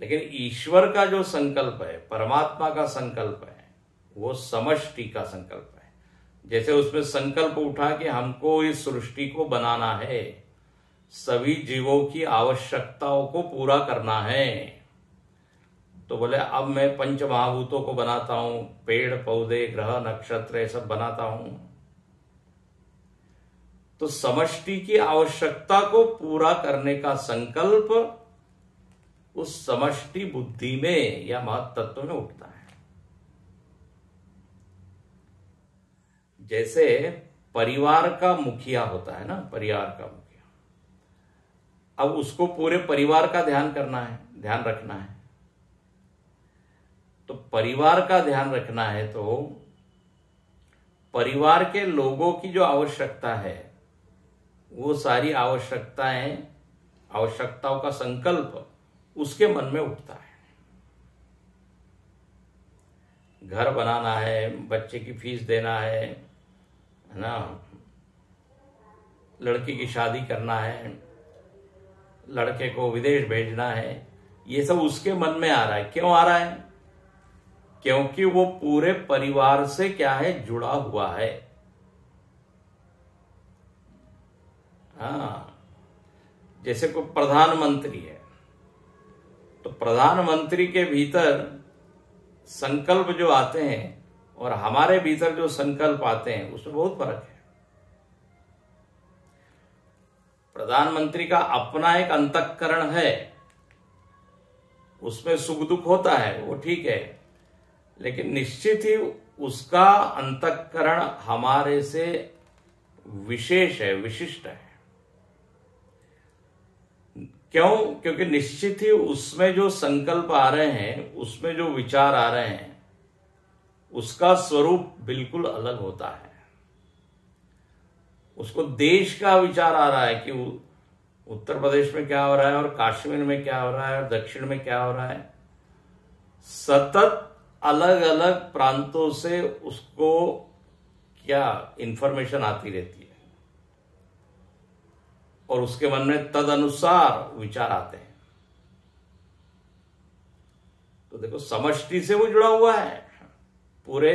लेकिन ईश्वर का जो संकल्प है, परमात्मा का संकल्प है, वो समष्टि का संकल्प है। जैसे उसमें संकल्प उठा कि हमको इस सृष्टि को बनाना है, सभी जीवों की आवश्यकताओं को पूरा करना है, तो बोले अब मैं पंच महाभूतों को बनाता हूं, पेड़ पौधे ग्रह नक्षत्र ये सब बनाता हूं। तो समष्टि की आवश्यकता को पूरा करने का संकल्प उस समष्टि बुद्धि में या महत्त्व में उठता है। जैसे परिवार का मुखिया होता है ना, परिवार का मुखिया, अब उसको पूरे परिवार का ध्यान करना है, ध्यान रखना है। तो परिवार का ध्यान रखना है तो परिवार के लोगों की जो आवश्यकता है, वो सारी आवश्यकताओं का संकल्प उसके मन में उठता है। घर बनाना है, बच्चे की फीस देना है ना, लड़की की शादी करना है, लड़के को विदेश भेजना है, ये सब उसके मन में आ रहा है। क्यों आ रहा है? क्योंकि वो पूरे परिवार से क्या है, जुड़ा हुआ है। हाँ, जैसे कोई प्रधानमंत्री है, तो प्रधानमंत्री के भीतर संकल्प जो आते हैं और हमारे भीतर जो संकल्प आते हैं, उसमें बहुत फर्क है। प्रधानमंत्री का अपना एक अंतःकरण है, उसमें सुख दुख होता है, वो ठीक है, लेकिन निश्चित ही उसका अंतःकरण हमारे से विशेष है, विशिष्ट है। क्यों? क्योंकि निश्चित ही उसमें जो संकल्प आ रहे हैं, उसमें जो विचार आ रहे हैं, उसका स्वरूप बिल्कुल अलग होता है। उसको देश का विचार आ रहा है कि उत्तर प्रदेश में क्या हो रहा है और कश्मीर में क्या हो रहा है और दक्षिण में क्या हो रहा है। सतत अलग अलग प्रांतों से उसको क्या इंफॉर्मेशन आती रहती है और उसके मन में तद अनुसार विचार आते हैं। तो देखो, समष्टि से वो जुड़ा हुआ है, पूरे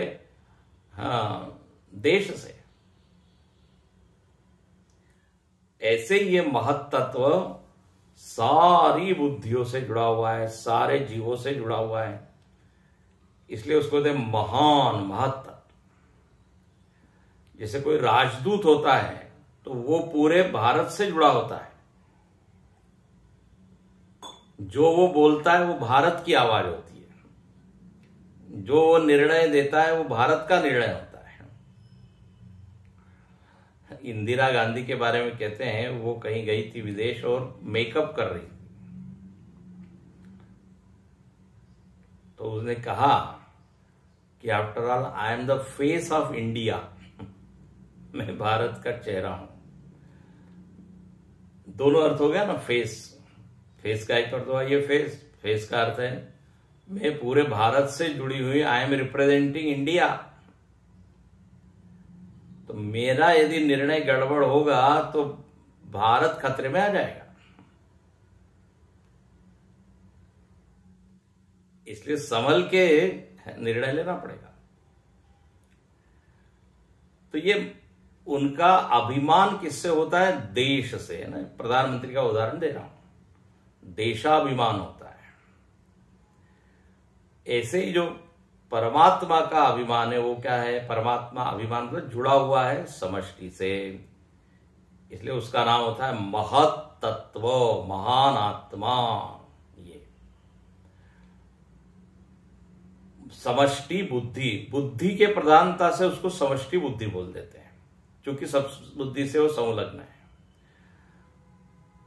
देश से। ऐसे ये महत्त्व सारी बुद्धियों से जुड़ा हुआ है, सारे जीवों से जुड़ा हुआ है, इसलिए उसको कहते हैं महान महत्त्व। जैसे कोई राजदूत होता है तो वो पूरे भारत से जुड़ा होता है, जो वो बोलता है वो भारत की आवाज होती है, जो वो निर्णय देता है वो भारत का निर्णय होता है। इंदिरा गांधी के बारे में कहते हैं, वो कहीं गई थी विदेश और मेकअप कर रही थी, तो उसने कहा कि after all I am the face of India, मैं भारत का चेहरा हूं। दोनों अर्थ हो गया ना, फेस का एक अर्थ हुआ ये फेस का अर्थ है मैं पूरे भारत से जुड़ी हुई, आई एम रिप्रेजेंटिंग इंडिया। तो मेरा यदि निर्णय गड़बड़ होगा तो भारत खतरे में आ जाएगा। इसलिए संभल के निर्णय लेना पड़ेगा। तो ये उनका अभिमान किससे होता है? देश से, है ना। प्रधानमंत्री का उदाहरण दे रहा हूं, देशाभिमान होता है। ऐसे ही जो परमात्मा का अभिमान है वो क्या है? परमात्मा अभिमान मतलब जुड़ा हुआ है समष्टि से, इसलिए उसका नाम होता है महत तत्व, महान आत्मा। ये समष्टि बुद्धि, बुद्धि के प्रधानता से उसको समष्टि बुद्धि बोल देते हैं, क्योंकि सब बुद्धि से वो संलग्न है।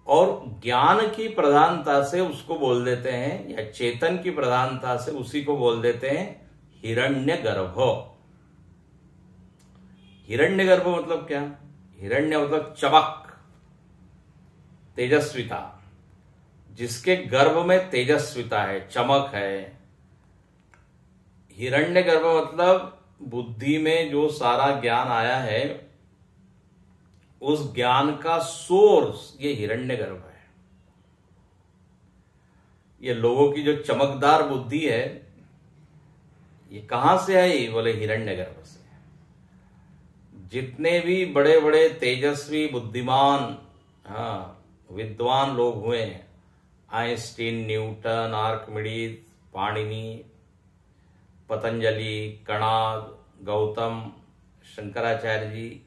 और ज्ञान की प्रधानता से उसको बोल देते हैं, या चेतन की प्रधानता से उसी को बोल देते हैं हिरण्यगर्भ। हिरण्यगर्भ मतलब क्या? हिरण्य मतलब चमक, तेजस्विता, जिसके गर्भ में तेजस्विता है, चमक है। हिरण्यगर्भ मतलब बुद्धि में जो सारा ज्ञान आया है, उस ज्ञान का सोर्स ये हिरण्यगर्भ है। ये लोगों की जो चमकदार बुद्धि है, ये कहां से आई? बोले हिरण्यगर्भ से। जितने भी बड़े बड़े तेजस्वी बुद्धिमान विद्वान लोग हुए हैं, Einstein, Newton, Archimedes, Panini, Patanjali, Kanad, Gautam, Shankaracharya ji,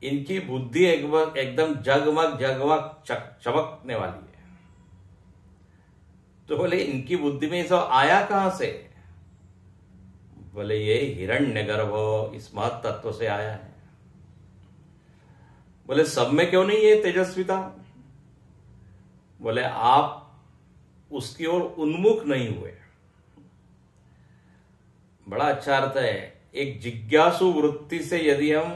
इनकी बुद्धि एकदम जगमग जगमग चमकने वाली है। तो बोले इनकी बुद्धि में ये सब आया कहां से? बोले ये हिरण्यगर्भ, इस महत् तत्व से आया है। बोले सब में क्यों नहीं है तेजस्विता? बोले आप उसकी ओर उन्मुख नहीं हुए। बड़ा अच्छा अर्थ है। एक जिज्ञासु वृत्ति से यदि हम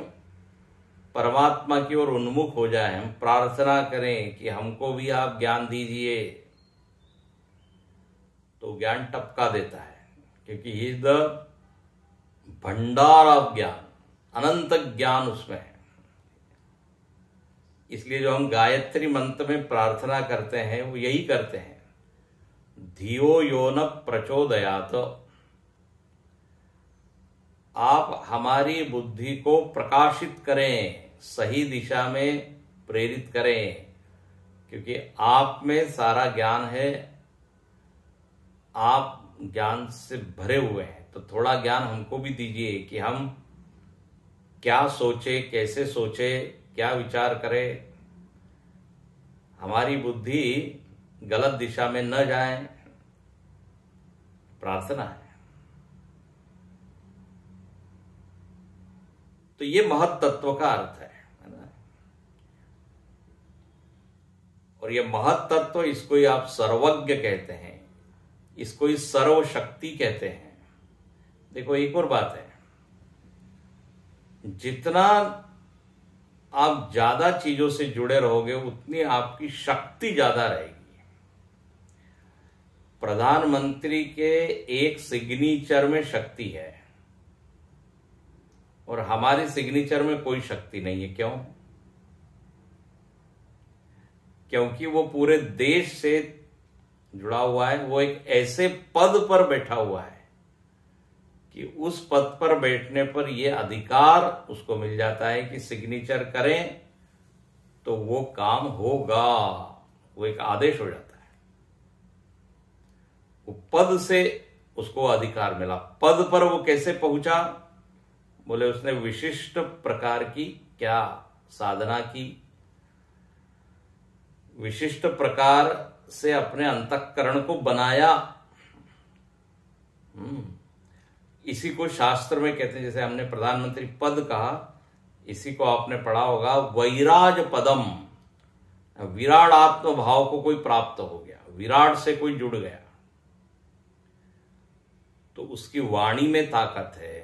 परमात्मा की ओर उन्मुख हो जाए, हम प्रार्थना करें कि हमको भी आप ज्ञान दीजिए, तो ज्ञान टपका देता है, क्योंकि ही इज द भंडार ऑफ ज्ञान, अनंत ज्ञान उसमें है। इसलिए जो हम गायत्री मंत्र में प्रार्थना करते हैं, वो यही करते हैं, धियो यो न प्रचोदयात। आप हमारी बुद्धि को प्रकाशित करें, सही दिशा में प्रेरित करें, क्योंकि आप में सारा ज्ञान है, आप ज्ञान से भरे हुए हैं। तो थोड़ा ज्ञान हमको भी दीजिए कि हम क्या सोचे, कैसे सोचे, क्या विचार करें, हमारी बुद्धि गलत दिशा में न जाए। प्रार्थना है। तो ये महत् तत्व का अर्थ है ना। और ये महत् तत्व, इसको ही आप सर्वज्ञ कहते हैं, इसको ही सर्वशक्ति कहते हैं। देखो एक और बात है, जितना आप ज्यादा चीजों से जुड़े रहोगे, उतनी आपकी शक्ति ज्यादा रहेगी। प्रधानमंत्री के एक सिग्नेचर में शक्ति है, और हमारी सिग्नेचर में कोई शक्ति नहीं है। क्यों? क्योंकि वो पूरे देश से जुड़ा हुआ है। वो एक ऐसे पद पर बैठा हुआ है कि उस पद पर बैठने पर यह अधिकार उसको मिल जाता है कि सिग्नेचर करें तो वो काम होगा। वो एक आदेश हो जाता है। वो पद से उसको अधिकार मिला। पद पर वो कैसे पहुंचा? बोले उसने विशिष्ट प्रकार की क्या साधना की, विशिष्ट प्रकार से अपने अंतःकरण को बनाया। इसी को शास्त्र में कहते हैं, जैसे हमने प्रधानमंत्री पद कहा, इसी को आपने पढ़ा होगा वैराज पदम। विराट आत्म भाव को कोई प्राप्त हो गया, विराट से कोई जुड़ गया, तो उसकी वाणी में ताकत है।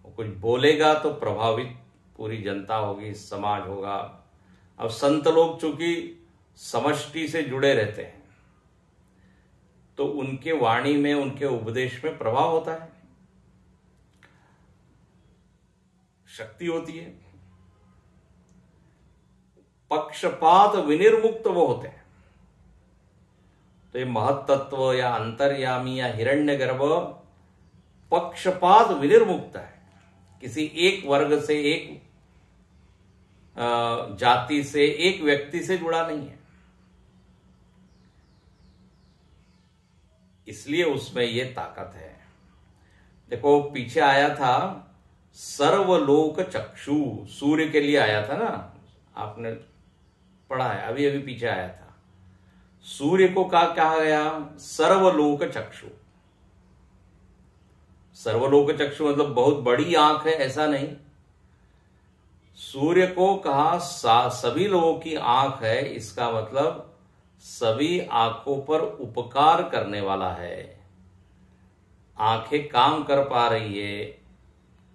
वो कुछ बोलेगा तो प्रभावित पूरी जनता होगी, समाज होगा। अब संत लोग चूंकि समष्टि से जुड़े रहते हैं, तो उनके वाणी में, उनके उपदेश में प्रभाव होता है, शक्ति होती है। पक्षपात विनिर्मुक्त वो होते हैं। तो ये महत् तत्व या अंतर्यामी या हिरण्यगर्भ पक्षपात विनिर्मुक्त है। किसी एक वर्ग से, एक जाति से, एक व्यक्ति से जुड़ा नहीं है। इसलिए उसमें ये ताकत है। देखो पीछे आया था सर्वलोक चक्षु, सूर्य के लिए आया था ना, आपने पढ़ा है, अभी अभी पीछे आया था। सूर्य को कहा गया सर्वलोक चक्षु। सर्वलोक चक्षु मतलब बहुत बड़ी आंख है, ऐसा नहीं। सूर्य को कहा सभी लोगों की आंख है, इसका मतलब सभी आंखों पर उपकार करने वाला है। आंखें काम कर पा रही है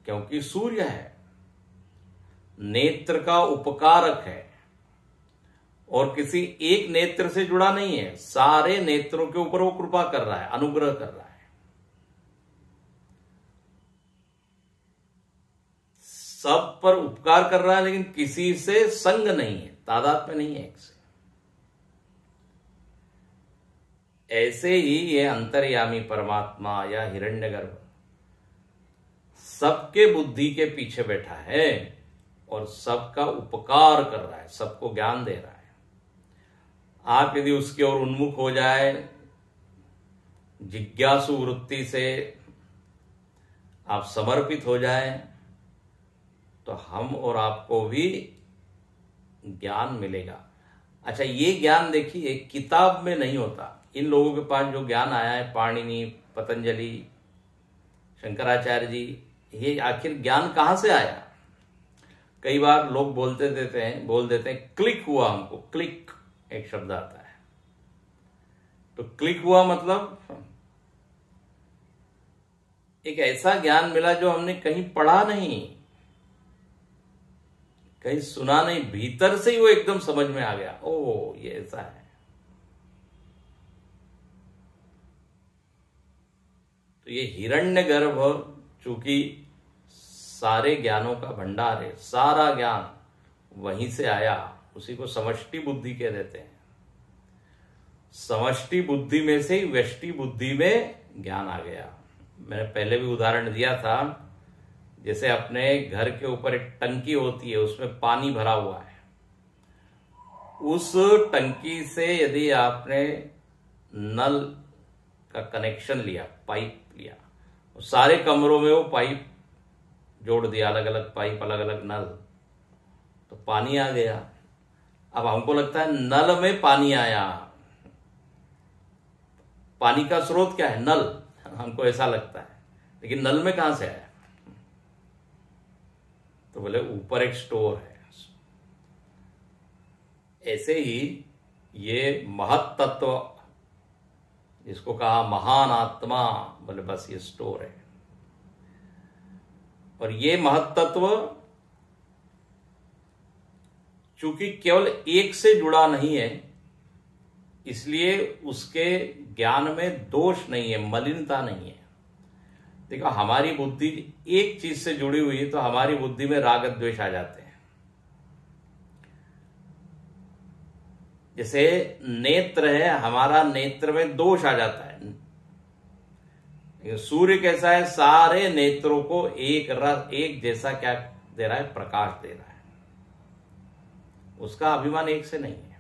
क्योंकि सूर्य है, नेत्र का उपकारक है और किसी एक नेत्र से जुड़ा नहीं है, सारे नेत्रों के ऊपर वो कृपा कर रहा है, अनुग्रह कर रहा है। सब पर उपकार कर रहा है, लेकिन किसी से संग नहीं है, तादाद में नहीं है एक से। ऐसे ही ये अंतर्यामी परमात्मा या हिरण्यगर्भ सबके बुद्धि के पीछे बैठा है और सबका उपकार कर रहा है, सबको ज्ञान दे रहा है। आप यदि उसकी ओर उन्मुख हो जाए, जिज्ञासु वृत्ति से आप समर्पित हो जाए, तो हम और आपको भी ज्ञान मिलेगा। अच्छा, ये ज्ञान देखिए किताब में नहीं होता। इन लोगों के पास जो ज्ञान आया है, पाणिनि, पतंजलि, शंकराचार्य जी, ये आखिर ज्ञान कहां से आया? कई बार लोग बोल देते हैं क्लिक हुआ हमको। क्लिक एक शब्द आता है, तो क्लिक हुआ मतलब एक ऐसा ज्ञान मिला जो हमने कहीं पढ़ा नहीं, कहीं सुना नहीं, भीतर से ही वो एकदम समझ में आ गया, ओ ये ऐसा है। तो ये हिरण्यगर्भ चूंकि सारे ज्ञानों का भंडार है, सारा ज्ञान वहीं से आया, उसी को समष्टि बुद्धि कह देते हैं। समष्टि बुद्धि में से ही व्यष्टि बुद्धि में ज्ञान आ गया। मैंने पहले भी उदाहरण दिया था, जैसे अपने घर के ऊपर एक टंकी होती है, उसमें पानी भरा हुआ है। उस टंकी से यदि आपने नल का कनेक्शन लिया, पाइप लिया, सारे कमरों में वो पाइप जोड़ दिया, अलग अलग पाइप, अलग अलग नल, तो पानी आ गया। अब हमको लगता है नल में पानी आया, पानी का स्रोत क्या है? नल, हमको ऐसा लगता है, लेकिन नल में कहां से आया? तो बोले ऊपर एक स्टोर है। ऐसे ही ये महत तत्व, जिसको कहा महान आत्मा, बोले बस ये स्टोर है। और ये महत तत्व चूंकि केवल एक से जुड़ा नहीं है, इसलिए उसके ज्ञान में दोष नहीं है, मलिनता नहीं है। देखो, हमारी बुद्धि एक चीज से जुड़ी हुई है तो हमारी बुद्धि में राग द्वेष आ जाते हैं। जैसे नेत्र है, हमारा नेत्र में दोष आ जाता है। सूर्य कैसा है? सारे नेत्रों को एक रस, एक जैसा क्या दे रहा है? प्रकाश दे रहा है। उसका अभिमान एक से नहीं है।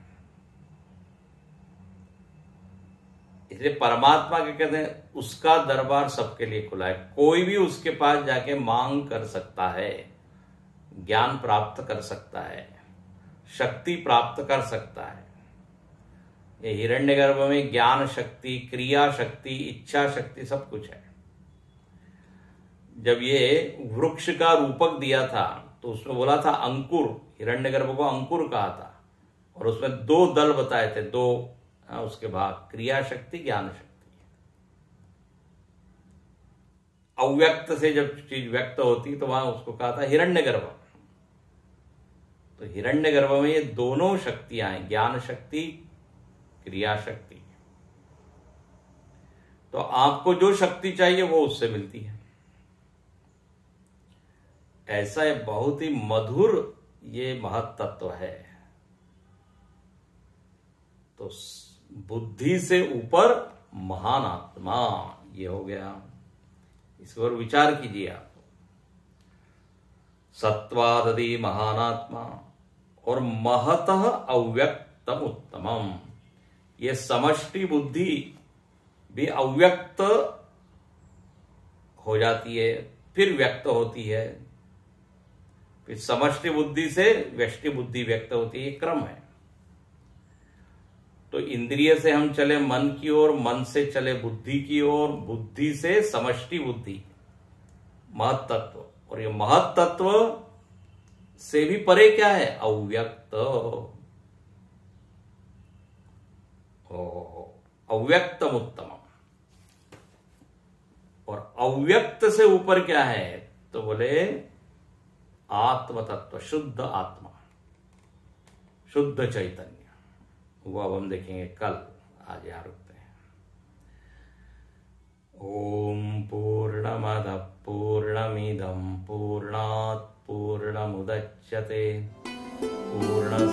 इसलिए परमात्मा के कहते हैं उसका दरबार सबके लिए खुला है, कोई भी उसके पास जाके मांग कर सकता है, ज्ञान प्राप्त कर सकता है, शक्ति प्राप्त कर सकता है। ये हिरण्यगर्भ में ज्ञान शक्ति, क्रिया शक्ति, इच्छा शक्ति सब कुछ है। जब ये वृक्ष का रूपक दिया था तो उसमें बोला था अंकुर, हिरण्यगर्भ को अंकुर कहा था, और उसमें 2 दल बताए थे, 2 उसके भाग, क्रिया शक्ति, ज्ञान शक्ति। अव्यक्त से जब चीज व्यक्त होती तो वहां उसको कहा था हिरण्यगर्भ। तो हिरण्यगर्भ में ये दोनों शक्तियां हैं, ज्ञान शक्ति, क्रिया शक्ति। तो आपको जो शक्ति चाहिए वो उससे मिलती है। ऐसा है, बहुत ही मधुर ये महत तत्व है। तो बुद्धि से ऊपर महान आत्मा, ये हो गया। इस पर विचार कीजिए आप। सत्वादि महान आत्मा और महतः अव्यक्तम उत्तमम। ये समष्टि बुद्धि भी अव्यक्त हो जाती है, फिर व्यक्त होती है, फिर समष्टि बुद्धि से व्यष्टि बुद्धि व्यक्त होती है। ये क्रम है। तो इंद्रिय से हम चले मन की ओर, मन से चले बुद्धि की ओर, बुद्धि से समष्टि बुद्धि, महत्तत्व, और ये महत्तत्व से भी परे क्या है? अव्यक्त। अव्यक्तम उत्तम। और अव्यक्त से ऊपर क्या है? तो बोले आत्म तत्व, शुद्ध आत्मा, शुद्ध चैतन्य। वो अब हम देखेंगे कल। आज यहां रुकते हैं। ओम पूर्णमदः पूर्णमिदं पूर्णात् पूर्णमुदच्यते पूर्णस्य